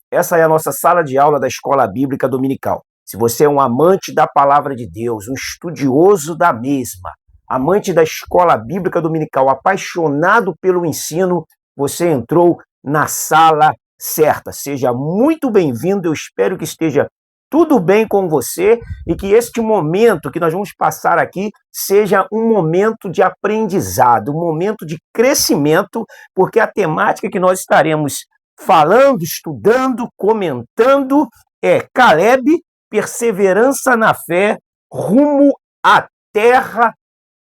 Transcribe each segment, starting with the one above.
Essa é a nossa sala de aula da Escola Bíblica Dominical. Se você é um amante da Palavra de Deus, um estudioso da mesma, amante da Escola Bíblica Dominical, apaixonado pelo ensino, você entrou na sala certa. Seja muito bem-vindo, eu espero que esteja tudo bem com você e que este momento que nós vamos passar aqui seja um momento de aprendizado, um momento de crescimento, porque a temática que nós estaremos falando, estudando, comentando é Caleb, perseverança na fé, rumo à terra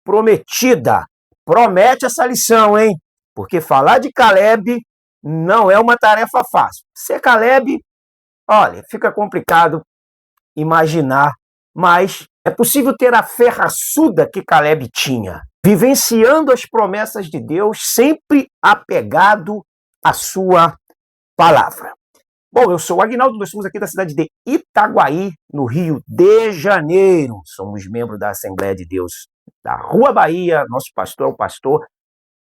prometida. Promete essa lição, hein? Porque falar de Caleb não é uma tarefa fácil. Ser Caleb, olha, fica complicado imaginar, mas é possível ter a fé raçuda que Caleb tinha, vivenciando as promessas de Deus, sempre apegado à sua palavra. Bom, eu sou o Aguinaldo, nós somos aqui da cidade de Itaguaí, no Rio de Janeiro. Somos membros da Assembleia de Deus da Rua Bahia. Nosso pastor é o pastor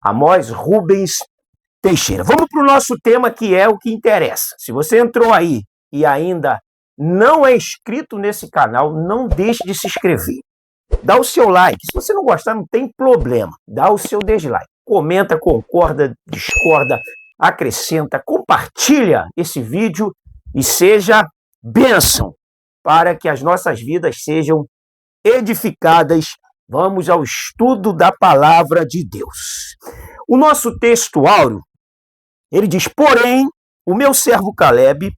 Amós Rubens Teixeira. Vamos para o nosso tema, que é o que interessa. Se você entrou aí e ainda não é inscrito nesse canal, não deixe de se inscrever. Dá o seu like. Se você não gostar, não tem problema. Dá o seu dislike. Comenta, concorda, discorda, acrescenta, compartilha esse vídeo e seja bênção para que as nossas vidas sejam edificadas. Vamos ao estudo da palavra de Deus. O nosso texto áureo, ele diz: porém, o meu servo Caleb,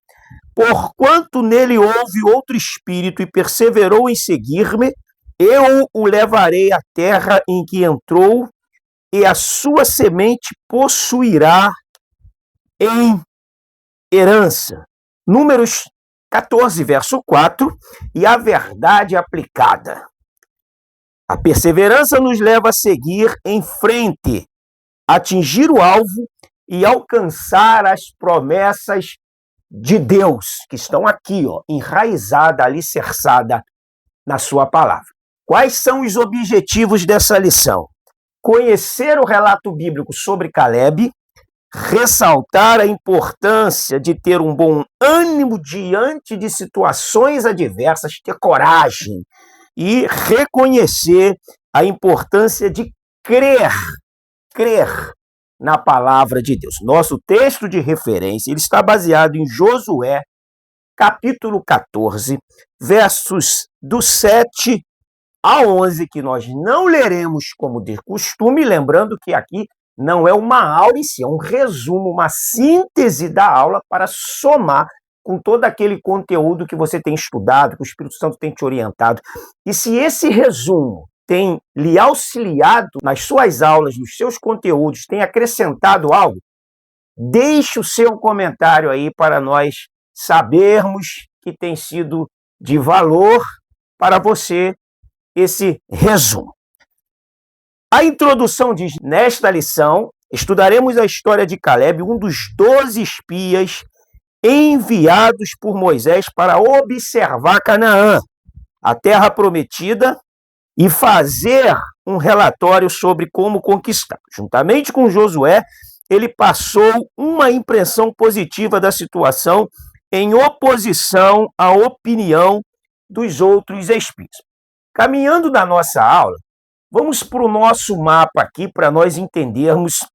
porquanto nele houve outro espírito e perseverou em seguir-me, eu o levarei à terra em que entrou, e a sua semente possuirá em herança. Números 14, verso 4, e a verdade aplicada. A perseverança nos leva a seguir em frente, atingir o alvo e alcançar as promessas de Deus, que estão aqui, enraizada, alicerçada na sua palavra. Quais são os objetivos dessa lição? Conhecer o relato bíblico sobre Caleb, ressaltar a importância de ter um bom ânimo diante de situações adversas, ter coragem e reconhecer a importância de crer na palavra de Deus. Nosso texto de referência, ele está baseado em Josué, capítulo 14, versos do 7 a 11, que nós não leremos como de costume, lembrando que aqui não é uma aula em si, é um resumo, uma síntese da aula para somar com todo aquele conteúdo que você tem estudado, que o Espírito Santo tem te orientado. E se esse resumo tem lhe auxiliado nas suas aulas, nos seus conteúdos, tem acrescentado algo, deixe o seu comentário aí para nós sabermos que tem sido de valor para você esse resumo. A introdução diz: nesta lição, estudaremos a história de Caleb, um dos 12 espias enviados por Moisés para observar Canaã, a terra prometida, e fazer um relatório sobre como conquistar. Juntamente com Josué, ele passou uma impressão positiva da situação em oposição à opinião dos outros espias. Caminhando na nossa aula, vamos para o nosso mapa aqui para nós entendermos.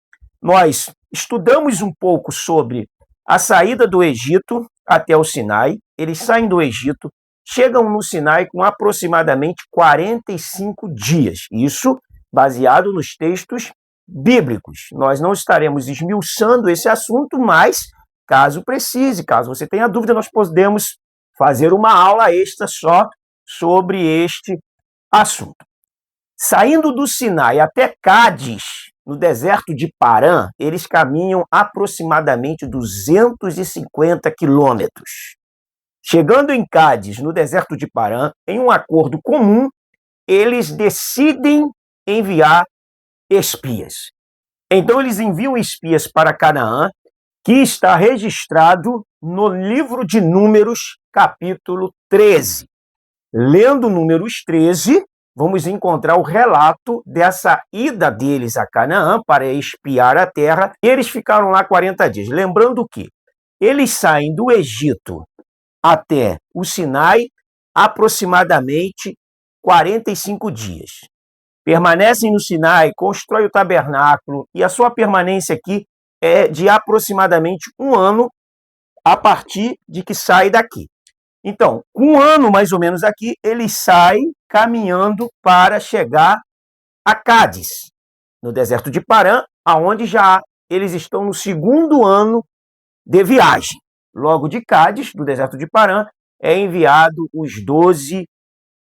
Nós estudamos um pouco sobre a saída do Egito até o Sinai. Eles saem do Egito, chegam no Sinai com aproximadamente 45 dias. Isso baseado nos textos bíblicos. Nós não estaremos esmiuçando esse assunto, mas caso precise, caso você tenha dúvida, nós podemos fazer uma aula extra só sobre este assunto. Saindo do Sinai até Cádiz, no deserto de Parã, eles caminham aproximadamente 250 quilômetros. Chegando em Cádiz, no deserto de Parã, em um acordo comum, eles decidem enviar espias. Então, eles enviam espias para Canaã, que está registrado no livro de Números, capítulo 13. Lendo Números 13, vamos encontrar o relato dessa ida deles a Canaã para espiar a terra. Eles ficaram lá 40 dias. Lembrando que Eles saem do Egito até o Sinai aproximadamente 45 dias. Permanecem no Sinai, constroem o tabernáculo, e a sua permanência aqui é de aproximadamente 1 ano a partir de que sai daqui. Então, 1 ano mais ou menos aqui, eles saem caminhando para chegar a Cádiz, no deserto de Parã, aonde já eles estão no 2º ano de viagem. Logo de Cádiz, do deserto de Parã, é enviado os 12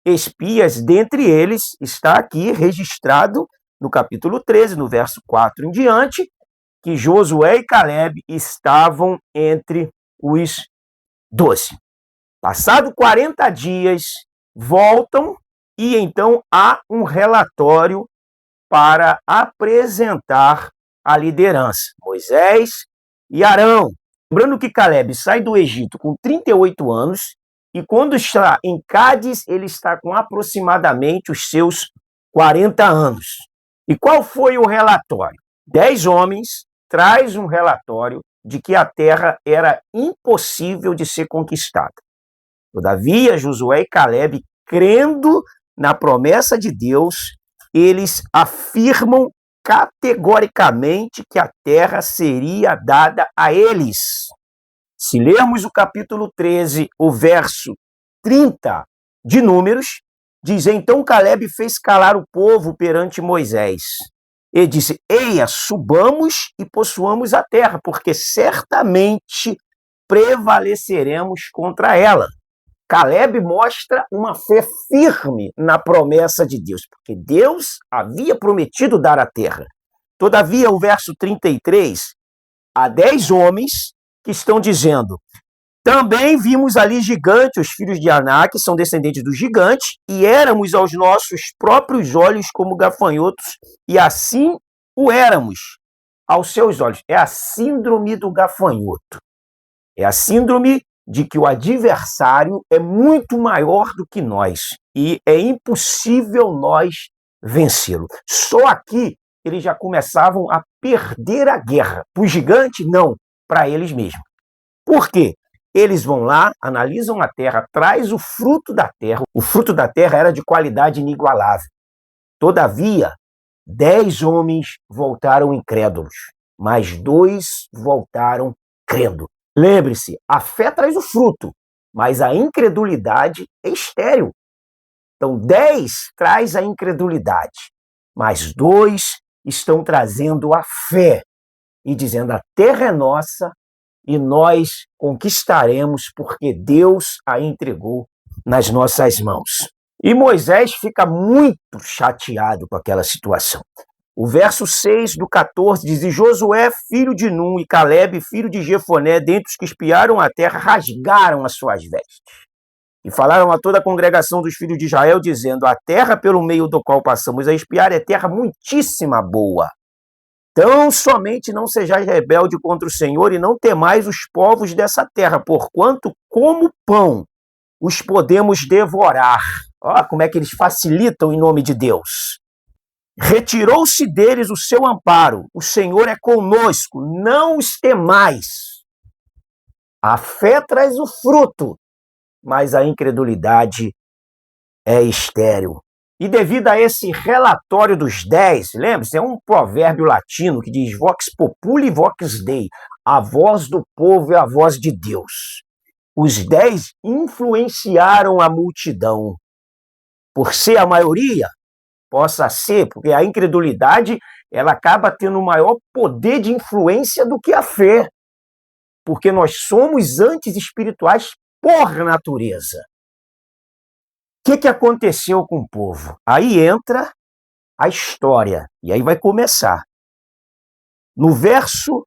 espias, dentre eles está aqui registrado no capítulo 13, no verso 4 em diante, que Josué e Caleb estavam entre os 12. Passado 40 dias, voltam e então há um relatório para apresentar a liderança, Moisés e Arão. Lembrando que Caleb sai do Egito com 38 anos e quando está em Cádiz, ele está com aproximadamente os seus 40 anos. E qual foi o relatório? 10 homens traz um relatório de que a terra era impossível de ser conquistada. Todavia, Josué e Caleb, crendo na promessa de Deus, eles afirmam categoricamente que a terra seria dada a eles. Se lermos o capítulo 13, o verso 30 de Números, diz: então Caleb fez calar o povo perante Moisés. Ele disse: eia, subamos e possuamos a terra, porque certamente prevaleceremos contra ela. Caleb mostra uma fé firme na promessa de Deus, porque Deus havia prometido dar a terra. Todavia, o verso 33, há 10 homens que estão dizendo: também vimos ali gigantes, os filhos de Aná, que são descendentes dos gigantes, e éramos aos nossos próprios olhos como gafanhotos, e assim o éramos aos seus olhos. É a síndrome do gafanhoto. É a síndrome de que o adversário é muito maior do que nós e é impossível nós vencê-lo. Só aqui eles já começavam a perder a guerra. Para o gigante, não, para eles mesmos. Por quê? Eles vão lá, analisam a terra, traz o fruto da terra. O fruto da terra era de qualidade inigualável. Todavia, 10 homens voltaram incrédulos, mas 2 voltaram crendo. Lembre-se, a fé traz o fruto, mas a incredulidade é estéril. Então, 10 traz a incredulidade, mas 2 estão trazendo a fé e dizendo: a terra é nossa e nós conquistaremos porque Deus a entregou nas nossas mãos. E Moisés fica muito chateado com aquela situação. O verso 6 do 14 diz: e Josué, filho de Num, e Caleb, filho de Jefoné, dentre os que espiaram a terra, rasgaram as suas vestes. E falaram a toda a congregação dos filhos de Israel, dizendo: a terra pelo meio do qual passamos a espiar é terra muitíssima boa. Tão somente não sejais rebelde contra o Senhor e não temais os povos dessa terra, porquanto como pão os podemos devorar. Olha como é que eles facilitam em nome de Deus. Retirou-se deles o seu amparo. O Senhor é conosco, não os temais. A fé traz o fruto, mas a incredulidade é estéril. E devido a esse relatório dos 10, lembre-se, é um provérbio latino que diz: vox populi vox Dei, a voz do povo é a voz de Deus. Os 10 influenciaram a multidão. Por ser a maioria, possa ser, porque a incredulidade ela acaba tendo maior poder de influência do que a fé, porque nós somos antes espirituais por natureza. O que aconteceu com o povo? Aí entra a história, e aí vai começar. No verso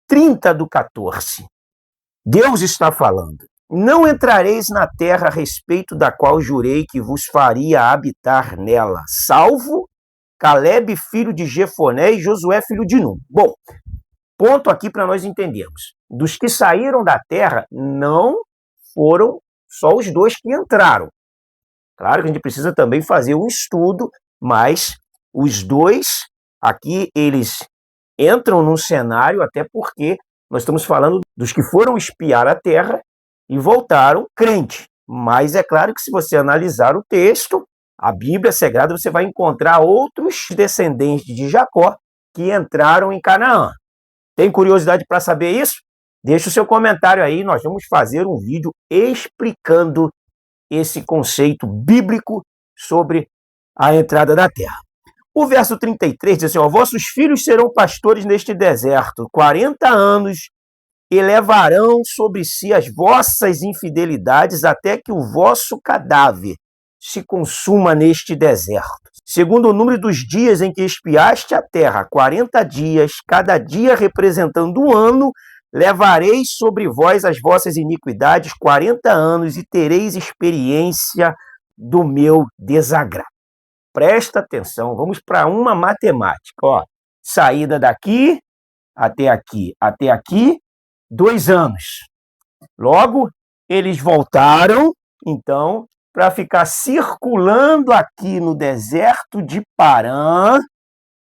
30 do 14, Deus está falando: não entrareis na terra a respeito da qual jurei que vos faria habitar nela, salvo Caleb, filho de Jefoné, e Josué, filho de Num. Bom, ponto aqui para nós entendermos. Dos que saíram da terra, não foram só os 2 que entraram. Claro que a gente precisa também fazer um estudo, mas os 2 aqui, eles entram num cenário, até porque Nós estamos falando dos que foram espiar a terra e voltaram crente. Mas é claro que se você analisar o texto, a Bíblia Sagrada, você vai encontrar outros descendentes de Jacó que entraram em Canaã. Tem curiosidade para saber isso? Deixa o seu comentário aí, nós vamos fazer um vídeo explicando esse conceito bíblico sobre a entrada da terra. O verso 33 diz assim, ó, vossos filhos serão pastores neste deserto, 40 anos, e levarão sobre si as vossas infidelidades até que o vosso cadáver se consuma neste deserto. Segundo o número dos dias em que espiaste a terra, 40 dias, cada dia representando um ano, levareis sobre vós as vossas iniquidades 40 anos e tereis experiência do meu desagrado. Presta atenção, vamos para uma matemática. Ó, saída daqui, até aqui, 2 anos. Logo, eles voltaram, então, para ficar circulando aqui no deserto de Parã,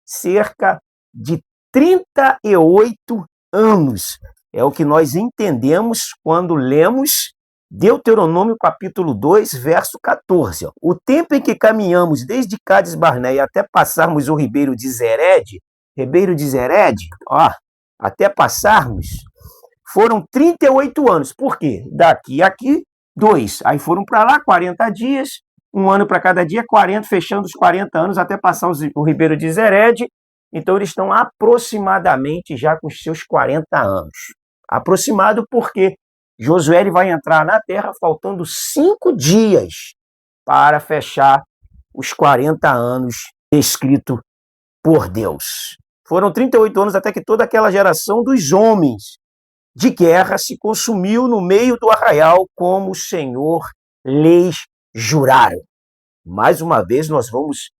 cerca de 38 anos. É o que nós entendemos quando lemos Deuteronômio capítulo 2, verso 14. Ó. O tempo em que caminhamos desde Cádiz Barneia até passarmos o Ribeiro de Zered, ó, até passarmos, foram 38 anos. Por quê? Daqui a aqui, 2. Aí foram para lá, 40 dias, 1 ano para cada dia, 40, fechando os 40 anos até passar o Ribeiro de Zered. Então, eles estão aproximadamente já com os seus 40 anos. Aproximado porque Josué vai entrar na terra faltando 5 dias para fechar os 40 anos descrito por Deus. Foram 38 anos até que toda aquela geração dos homens de guerra se consumiu no meio do arraial, como o Senhor lhes juraram. Mais uma vez, nós vamos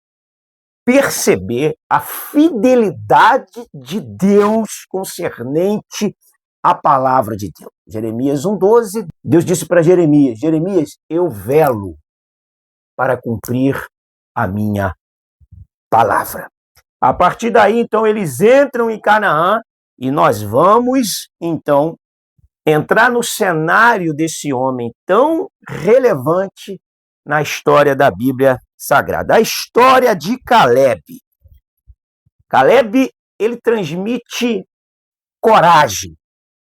perceber a fidelidade de Deus concernente à palavra de Deus. Jeremias 1,12, Deus disse para Jeremias, Jeremias, eu velo para cumprir a minha palavra. A partir daí, então, eles entram em Canaã e nós vamos, então, entrar no cenário desse homem tão relevante na história da Bíblia Sagrada. A história de Caleb. Caleb, ele transmite coragem,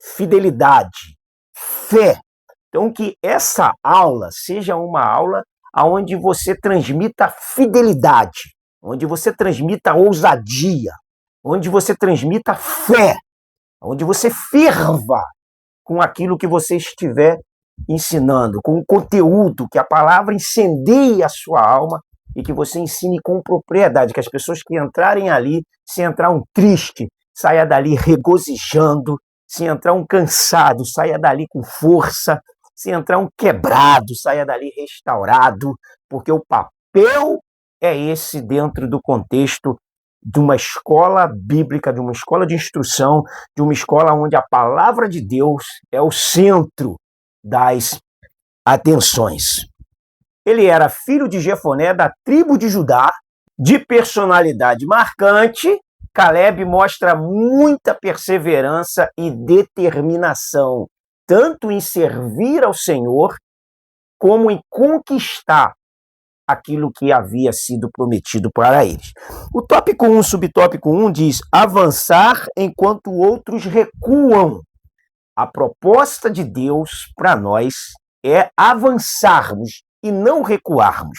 fidelidade, fé. Então, que essa aula seja uma aula onde você transmita fidelidade, onde você transmita ousadia, onde você transmita fé, onde você ferva com aquilo que você estiver ensinando, com o conteúdo, que a palavra incendeie a sua alma e que você ensine com propriedade, que as pessoas que entrarem ali, se entrar um triste, saia dali regozijando, se entrar um cansado, saia dali com força, se entrar um quebrado, saia dali restaurado, porque o papel é esse dentro do contexto de uma escola bíblica, de uma escola de instrução, de uma escola onde a palavra de Deus é o centro das atenções. Ele era filho de Jefoné, da tribo de Judá, de personalidade marcante. Caleb mostra muita perseverança e determinação, tanto em servir ao Senhor, como em conquistar aquilo que havia sido prometido para eles. O tópico 1, subtópico 1 diz, avançar enquanto outros recuam. A proposta de Deus para nós é avançarmos e não recuarmos.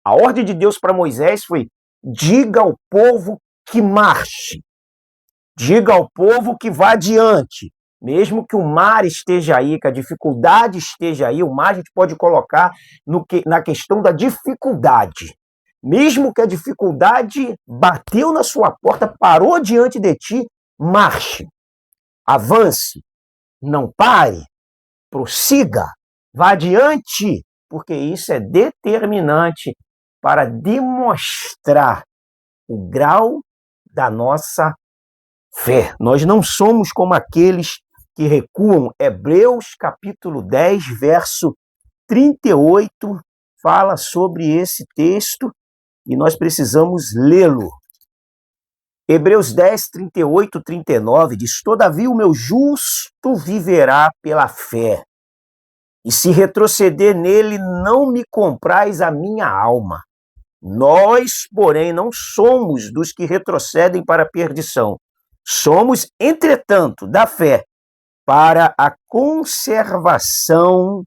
A ordem de Deus para Moisés foi, diga ao povo que marche, diga ao povo que vá adiante, mesmo que o mar esteja aí, que a dificuldade esteja aí, o mar a gente pode colocar na questão da dificuldade. Mesmo que a dificuldade bateu na sua porta, parou diante de ti, marche, avance, não pare, prossiga, vá adiante, porque isso é determinante para demonstrar o grau da nossa fé. Nós não somos como aqueles que recuam. Hebreus capítulo 10, verso 38, fala sobre esse texto e nós precisamos lê-lo. Hebreus 10, 38, 39 diz: todavia o meu justo viverá pela fé, e se retroceder nele, não me comprais a minha alma. Nós, porém, não somos dos que retrocedem para a perdição. Somos, entretanto, da fé para a conservação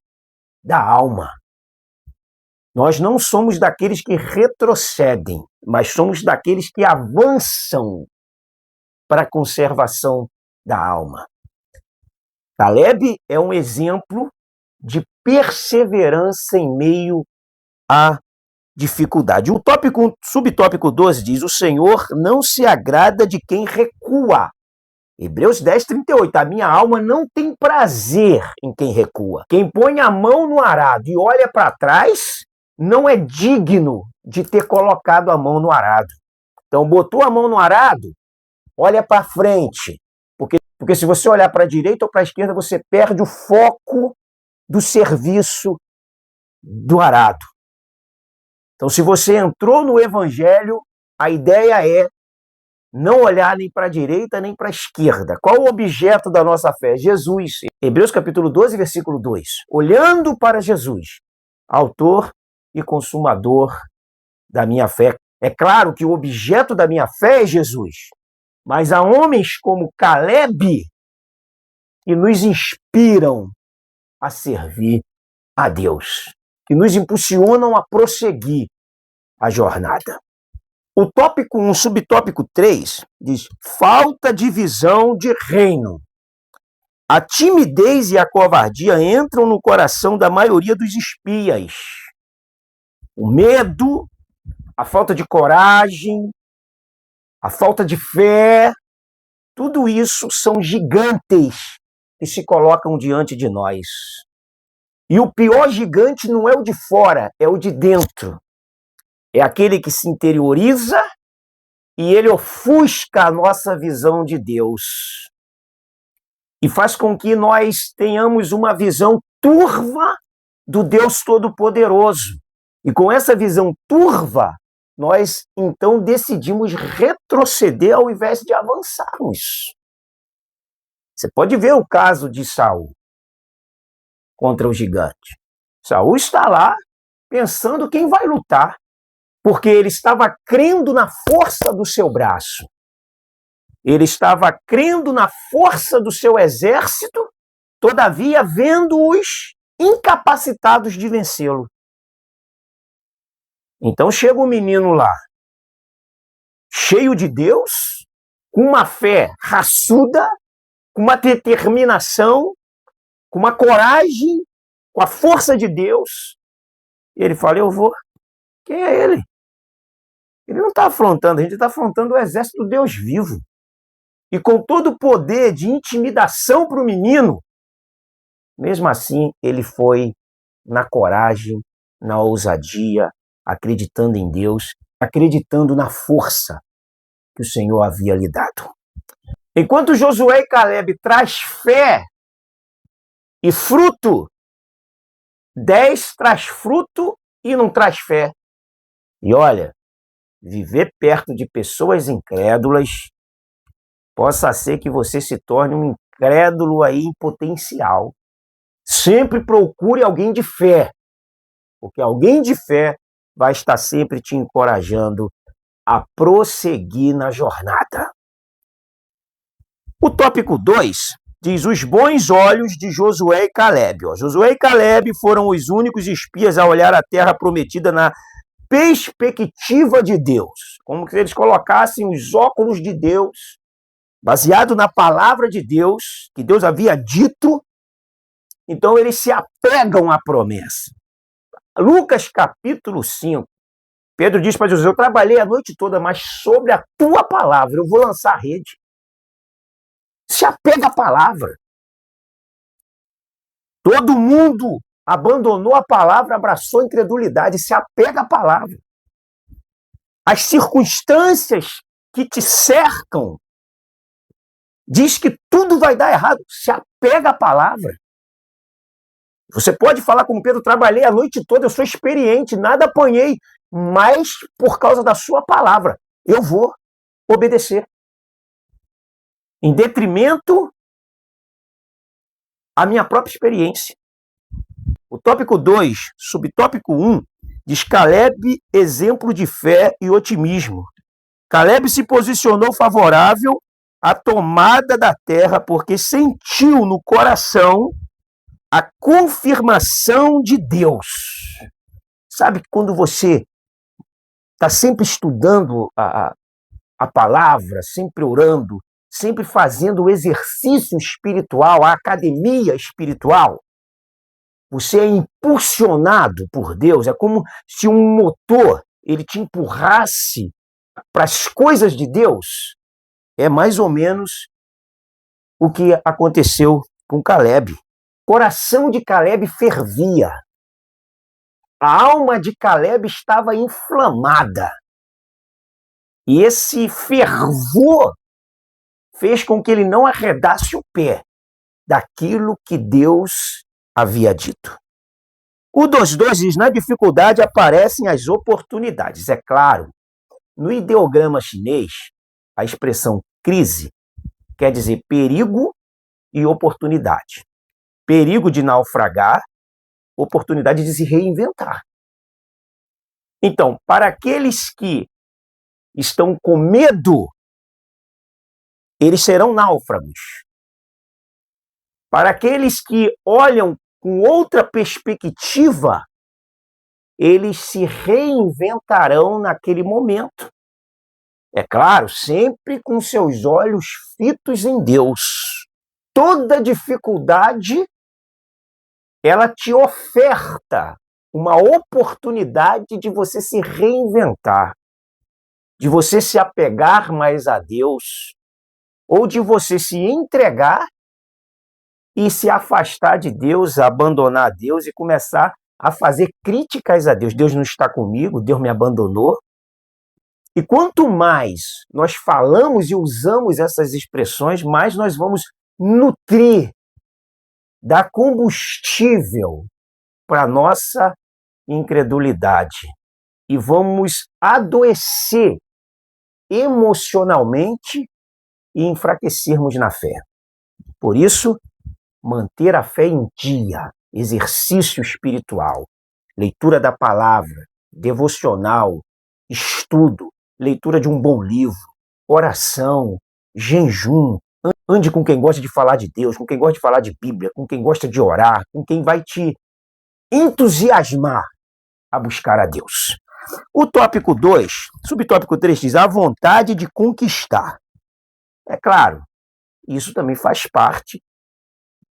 da alma. Nós não somos daqueles que retrocedem, mas somos daqueles que avançam para a conservação da alma. Caleb é um exemplo de perseverança em meio à dificuldade. O subtópico 12 diz: o Senhor não se agrada de quem recua. Hebreus 10, 38. A minha alma não tem prazer em quem recua. Quem põe a mão no arado e olha para trás não é digno de ter colocado a mão no arado. Então, botou a mão no arado, olha para frente. Porque se você olhar para a direita ou para a esquerda, você perde o foco do serviço do arado. Então, se você entrou no Evangelho, a ideia é não olhar nem para a direita nem para a esquerda. Qual o objeto da nossa fé? Jesus. Hebreus capítulo 12, versículo 2. Olhando para Jesus, autor e consumador da minha fé. É claro que o objeto da minha fé é Jesus, mas há homens como Caleb que nos inspiram a servir a Deus, que nos impulsionam a prosseguir a jornada. O tópico 1, subtópico 3, diz: falta de visão de reino. A timidez e a covardia entram no coração da maioria dos espias. O medo, a falta de coragem, a falta de fé, tudo isso são gigantes que se colocam diante de nós. E o pior gigante não é o de fora, é o de dentro. É aquele que se interioriza e ele ofusca a nossa visão de Deus. E faz com que nós tenhamos uma visão turva do Deus Todo-Poderoso. E com essa visão turva, nós então decidimos retroceder ao invés de avançarmos. Você pode ver o caso de Saul contra o gigante. Saul está lá pensando quem vai lutar, porque ele estava crendo na força do seu braço. Ele estava crendo na força do seu exército, todavia vendo-os incapacitados de vencê-lo. Então chega o menino lá, cheio de Deus, com uma fé raçuda, com uma determinação, com uma coragem, com a força de Deus. E ele fala: eu vou. Quem é ele? Ele não está afrontando, a gente está afrontando o exército do Deus vivo. E com todo o poder de intimidação para o menino, mesmo assim ele foi na coragem, na ousadia, acreditando em Deus, acreditando na força que o Senhor havia lhe dado. Enquanto Josué e Caleb traz fé e fruto, 10 traz fruto e não traz fé. E olha, viver perto de pessoas incrédulas, possa ser que você se torne um incrédulo aí em potencial. Sempre procure alguém de fé, porque alguém de fé vai estar sempre te encorajando a prosseguir na jornada. O tópico 2 diz: os bons olhos de Josué e Caleb. Josué e Caleb foram os únicos espias a olhar a terra prometida na perspectiva de Deus, como se eles colocassem os óculos de Deus, baseado na palavra de Deus, que Deus havia dito. Então eles se apegam à promessa. Lucas capítulo 5, Pedro diz para Jesus: eu trabalhei a noite toda, mas sobre a tua palavra eu vou lançar a rede. Se apega à palavra. Todo mundo abandonou a palavra, abraçou a incredulidade, se apega à palavra. As circunstâncias que te cercam diz que tudo vai dar errado, se apega à palavra. Você pode falar como Pedro: trabalhei a noite toda, eu sou experiente, nada apanhei, mas por causa da sua palavra, eu vou. obedecer. Em detrimento à minha própria experiência. O tópico 2, subtópico 1, diz Caleb, exemplo de fé e otimismo. Caleb se posicionou favorável à tomada da terra porque sentiu no coração a confirmação de Deus. Sabe quando você está sempre estudando a palavra, sempre orando, sempre fazendo o exercício espiritual, a academia espiritual, você é impulsionado por Deus, é como se um motor ele te empurrasse para as coisas de Deus. É mais ou menos o que aconteceu com Caleb. O coração de Caleb fervia. A alma de Caleb estava inflamada. E esse fervor fez com que ele não arredasse o pé daquilo que Deus havia dito. O 2.2 diz, na dificuldade aparecem as oportunidades. É claro, no ideograma chinês, a expressão crise quer dizer perigo e oportunidade. Perigo de naufragar, oportunidade de se reinventar. Então, para aqueles que estão com medo, eles serão náufragos. Para aqueles que olham com outra perspectiva, eles se reinventarão naquele momento. É claro, sempre com seus olhos fitos em Deus. Toda dificuldade, ela te oferta uma oportunidade de você se reinventar, de você se apegar mais a Deus, ou de você se entregar e se afastar de Deus, abandonar Deus e começar a fazer críticas a Deus. Deus não está comigo, Deus me abandonou. E quanto mais nós falamos e usamos essas expressões, mais nós vamos nutrir, dar combustível para a nossa incredulidade. E vamos adoecer emocionalmente e enfraquecermos na fé. Por isso, manter a fé em dia, exercício espiritual, leitura da palavra, devocional, estudo, leitura de um bom livro, oração, jejum, ande com quem gosta de falar de Deus, com quem gosta de falar de Bíblia, com quem gosta de orar, com quem vai te entusiasmar a buscar a Deus. O tópico 2, subtópico 3 diz a vontade de conquistar. É claro, isso também faz parte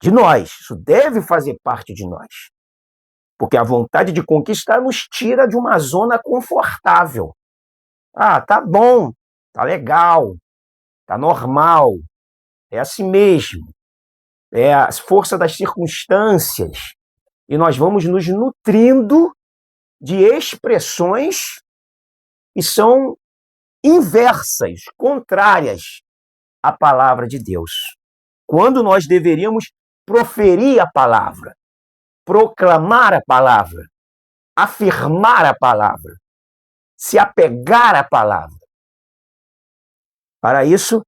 de nós, isso deve fazer parte de nós. Porque a vontade de conquistar nos tira de uma zona confortável. Ah, tá bom, tá legal, tá normal, é assim mesmo, é a força das circunstâncias. E nós vamos nos nutrindo de expressões que são inversas, contrárias à palavra de Deus. Quando nós deveríamos proferir a palavra, proclamar a palavra, afirmar a palavra, se apegar à palavra. Para isso,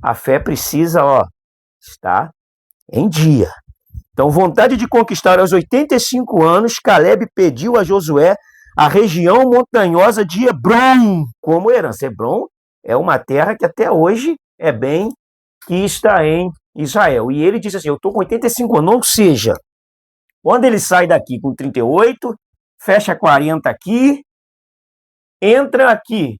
a fé precisa, estar em dia. Então, vontade de conquistar aos 85 anos, Caleb pediu a Josué a região montanhosa de Hebrom como herança. Hebrom é uma terra que até hoje é bem quista em Israel. E ele disse assim, eu estou com 85 anos, ou seja, quando ele sai daqui com 38, fecha 40 aqui, entra aqui,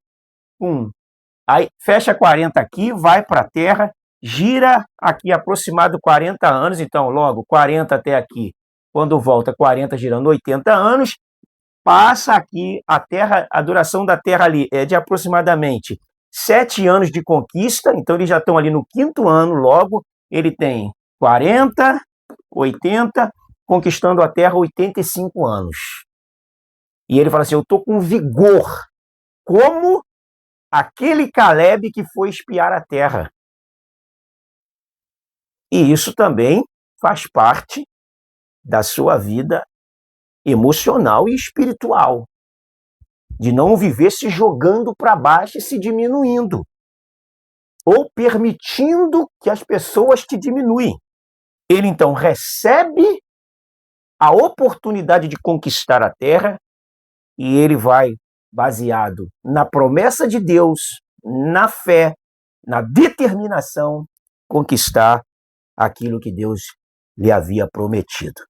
aí fecha 40 aqui, vai para a terra, gira aqui aproximado 40 anos, então logo 40 até aqui, quando volta 40 girando 80 anos, passa aqui a terra, a duração da terra ali é de aproximadamente 7 anos de conquista, então eles já estão ali no 5º ano, logo ele tem 40, 80, conquistando a terra 85 anos. E ele fala assim, eu estou com vigor, como aquele Caleb que foi espiar a terra. E isso também faz parte da sua vida emocional e espiritual, de não viver se jogando para baixo e se diminuindo. ou permitindo que as pessoas te diminuem. Ele então recebe a oportunidade de conquistar a terra e ele vai, baseado na promessa de Deus, na fé, na determinação, conquistar aquilo que Deus lhe havia prometido.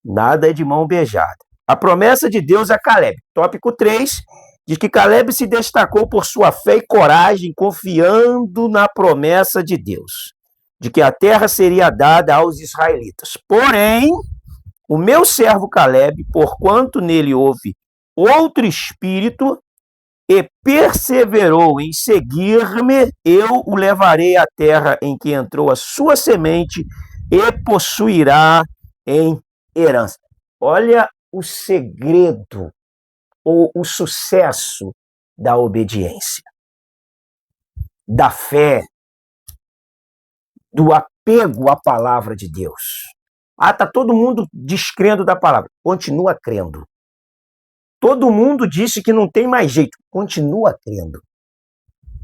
Nada é de mão beijada. A promessa de Deus a Caleb. Tópico 3, diz que Caleb se destacou por sua fé e coragem, confiando na promessa de Deus, de que a terra seria dada aos israelitas. Porém, o meu servo Caleb, porquanto nele houve outro espírito, e perseverou em seguir-me, eu o levarei à terra em que entrou a sua semente e possuirá em herança. Olha o segredo ou o sucesso da obediência, da fé, do apego à palavra de Deus. Tá todo mundo descrendo da palavra. Continua crendo. Todo mundo disse que não tem mais jeito. Continua crendo.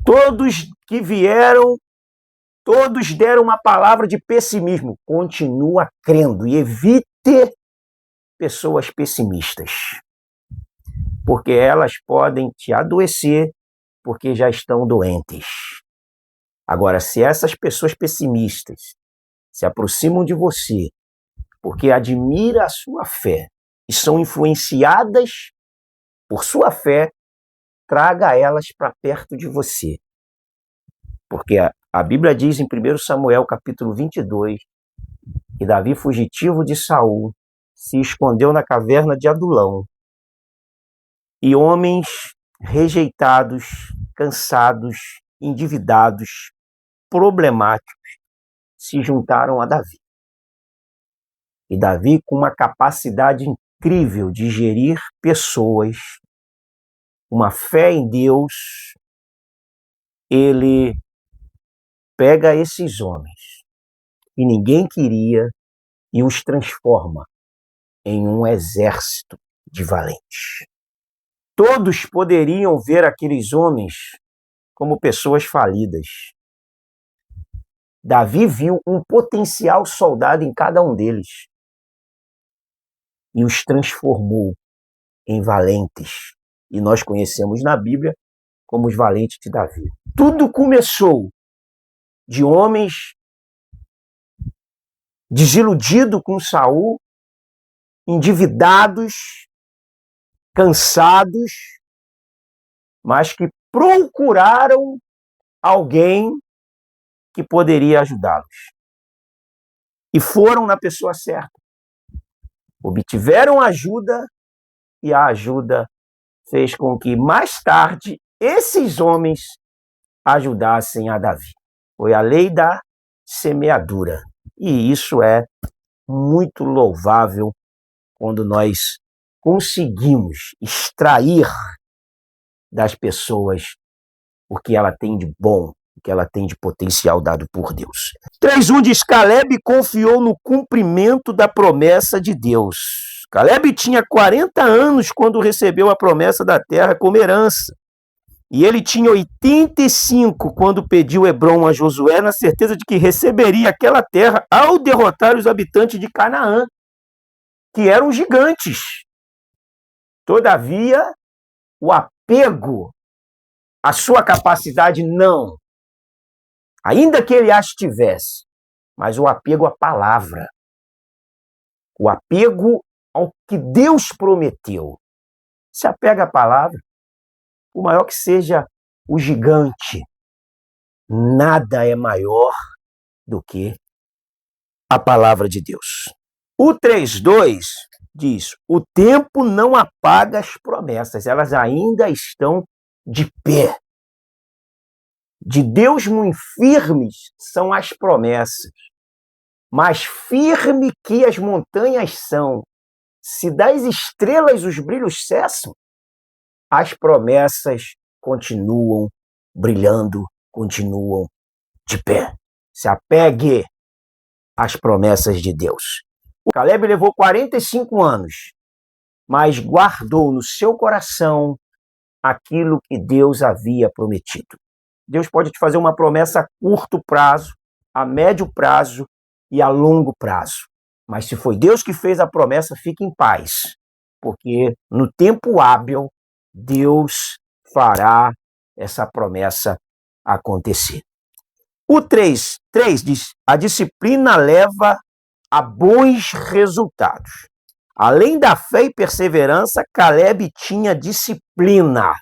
Todos que vieram, todos deram uma palavra de pessimismo. Continua crendo e evite pessoas pessimistas, porque elas podem te adoecer porque já estão doentes. Agora, se essas pessoas pessimistas se aproximam de você porque admiram a sua fé e são influenciadas por sua fé, traga elas para perto de você. Porque a Bíblia diz em 1 Samuel capítulo 22 que Davi, fugitivo de Saul, se escondeu na caverna de Adulão. E homens rejeitados, cansados, endividados, problemáticos, se juntaram a Davi. E Davi, com uma capacidade incrível de gerir pessoas, uma fé em Deus, ele pega esses homens que ninguém queria e os transforma em um exército de valentes. Todos poderiam ver aqueles homens como pessoas falidas. Davi viu um potencial soldado em cada um deles e os transformou em valentes. E nós conhecemos na Bíblia como os valentes de Davi. Tudo começou de homens desiludidos com Saul, endividados, cansados, mas que procuraram alguém que poderia ajudá-los. E foram na pessoa certa. Obtiveram ajuda e a ajuda fez com que mais tarde esses homens ajudassem a Davi. Foi a lei da semeadura. E isso é muito louvável quando nós conseguimos extrair das pessoas o que ela tem de bom, o que ela tem de potencial dado por Deus. 3:1 diz: Caleb confiou no cumprimento da promessa de Deus. Caleb tinha 40 anos quando recebeu a promessa da terra como herança. E ele tinha 85 quando pediu Hebrom a Josué, na certeza de que receberia aquela terra ao derrotar os habitantes de Canaã, que eram gigantes. Todavia, o apego à sua capacidade não. Ainda que ele as tivesse, mas o apego à palavra, o apego ao que Deus prometeu. Se apega à palavra, por maior que seja o gigante, nada é maior do que a palavra de Deus. O 3:2 diz: o tempo não apaga as promessas, elas ainda estão de pé. De Deus muito firmes são as promessas, mais firme que as montanhas são. Se das estrelas os brilhos cessam, as promessas continuam brilhando, continuam de pé. Se apegue às promessas de Deus. O Caleb levou 45 anos, mas guardou no seu coração aquilo que Deus havia prometido. Deus pode te fazer uma promessa a curto prazo, a médio prazo e a longo prazo. Mas se foi Deus que fez a promessa, fique em paz, porque no tempo hábil, Deus fará essa promessa acontecer. O 3 diz, a disciplina leva a bons resultados. Além da fé e perseverança, Caleb tinha disciplina.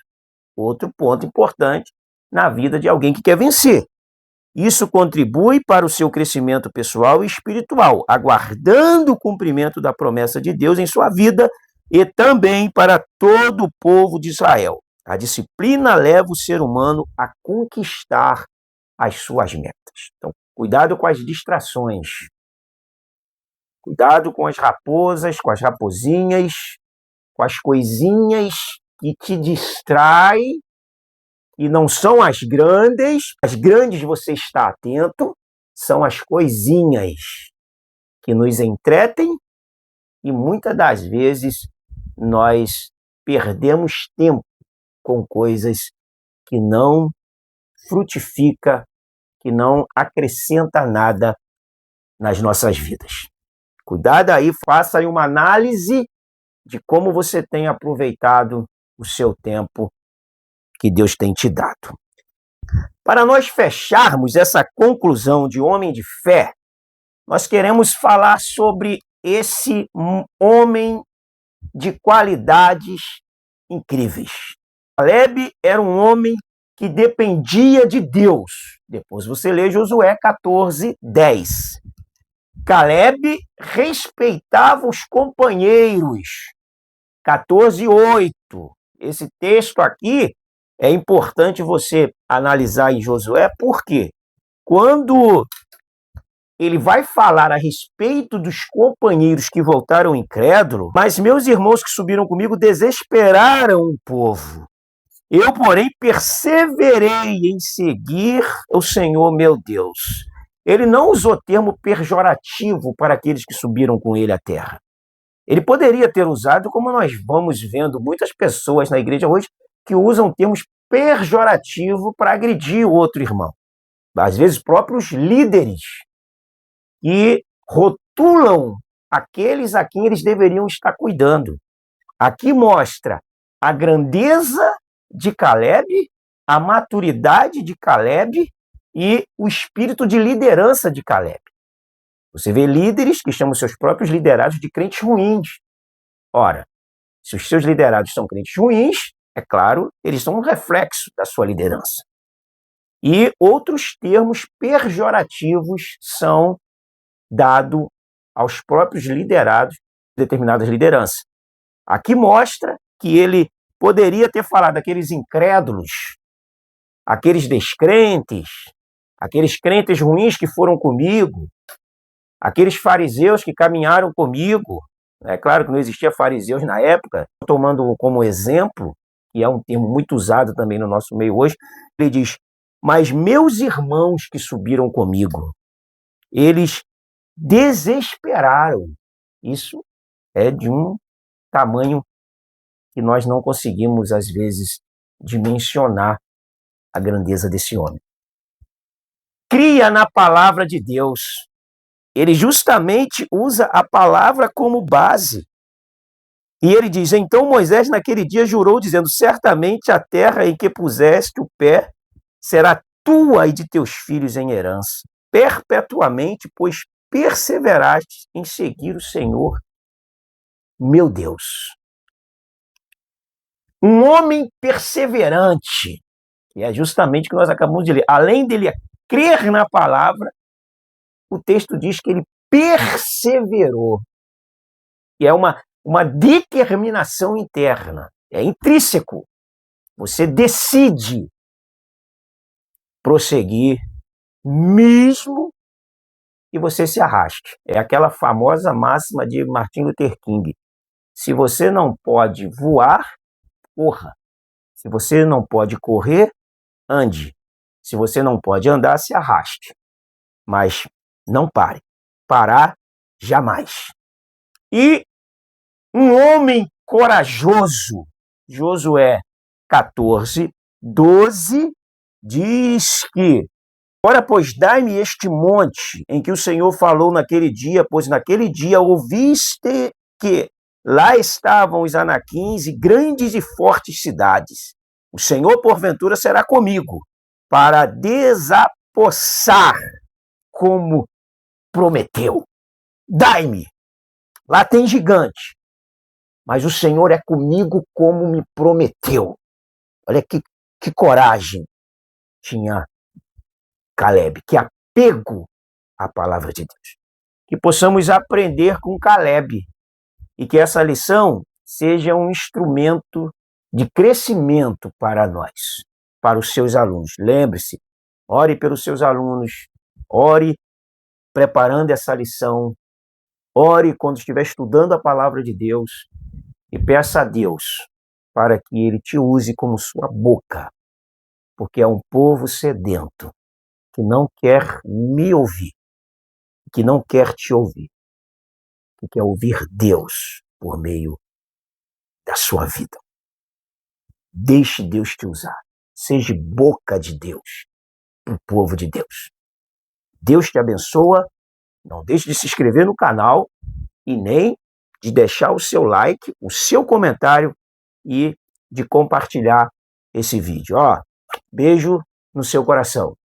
Outro ponto importante na vida de alguém que quer vencer. Isso contribui para o seu crescimento pessoal e espiritual, aguardando o cumprimento da promessa de Deus em sua vida e também para todo o povo de Israel. A disciplina leva o ser humano a conquistar as suas metas. Então, cuidado com as distrações. Cuidado com as raposas, com as raposinhas, com as coisinhas que te distraem e não são as grandes você está atento, são as coisinhas que nos entretem e muitas das vezes nós perdemos tempo com coisas que não frutifica, que não acrescenta nada nas nossas vidas. Cuidado aí, faça aí uma análise de como você tem aproveitado o seu tempo que Deus tem te dado. Para nós fecharmos essa conclusão de homem de fé, nós queremos falar sobre esse homem de qualidades incríveis. Caleb era um homem que dependia de Deus. Depois você lê Josué 14:10. Caleb respeitava os companheiros. 14:8. Esse texto aqui é importante você analisar em Josué, porque quando ele vai falar a respeito dos companheiros que voltaram incrédulos, mas meus irmãos que subiram comigo desesperaram o povo. Eu, porém, perseverei em seguir o Senhor meu Deus. Ele não usou termo pejorativo para aqueles que subiram com ele à terra. Ele poderia ter usado, como nós vamos vendo muitas pessoas na igreja hoje, que usam termos pejorativos para agredir o outro irmão. Às vezes, próprios líderes que rotulam aqueles a quem eles deveriam estar cuidando. Aqui mostra a grandeza de Caleb, a maturidade de Caleb e o espírito de liderança de Caleb. Você vê líderes que chamam seus próprios liderados de crentes ruins. Ora, se os seus liderados são crentes ruins, é claro, eles são um reflexo da sua liderança. E outros termos pejorativos são dados aos próprios liderados de determinadas lideranças. Aqui mostra que ele poderia ter falado daqueles incrédulos, aqueles descrentes, aqueles crentes ruins que foram comigo, aqueles fariseus que caminharam comigo. É claro que não existia fariseus na época, tomando como exemplo, e é um termo muito usado também no nosso meio hoje, ele diz, mas meus irmãos que subiram comigo, eles desesperaram. Isso é de um tamanho que nós não conseguimos, às vezes, dimensionar a grandeza desse homem. Cria na palavra de Deus. Ele justamente usa a palavra como base. E ele diz, então Moisés naquele dia jurou, dizendo, certamente a terra em que puseste o pé será tua e de teus filhos em herança, perpetuamente, pois perseveraste em seguir o Senhor, meu Deus. Um homem perseverante, e é justamente o que nós acabamos de ler, além dele crer na palavra, o texto diz que ele perseverou, que é uma determinação interna, é intrínseco. Você decide prosseguir, mesmo que você se arraste. É aquela famosa máxima de Martin Luther King. Se você não pode voar, corra. Se você não pode correr, ande. Se você não pode andar, se arraste. Mas não pare. Parar, jamais. E um homem corajoso, Josué 14:12, diz que: ora, pois, dai-me este monte em que o Senhor falou naquele dia, pois naquele dia ouviste que lá estavam os anaquins e grandes e fortes cidades. O Senhor, porventura, será comigo para desapossar como prometeu. Dai-me. Lá tem gigante, mas o Senhor é comigo como me prometeu. Olha que coragem tinha Caleb, que apego à palavra de Deus. Que possamos aprender com Caleb e que essa lição seja um instrumento de crescimento para nós, para os seus alunos. Lembre-se, ore pelos seus alunos, ore preparando essa lição, ore quando estiver estudando a palavra de Deus e peça a Deus para que Ele te use como sua boca, porque é um povo sedento que não quer me ouvir, que não quer te ouvir, que quer ouvir Deus por meio da sua vida. Deixe Deus te usar. Seja boca de Deus para o povo de Deus. Deus te abençoa. Não deixe de se inscrever no canal e nem de deixar o seu like, o seu comentário e de compartilhar esse vídeo. Beijo no seu coração.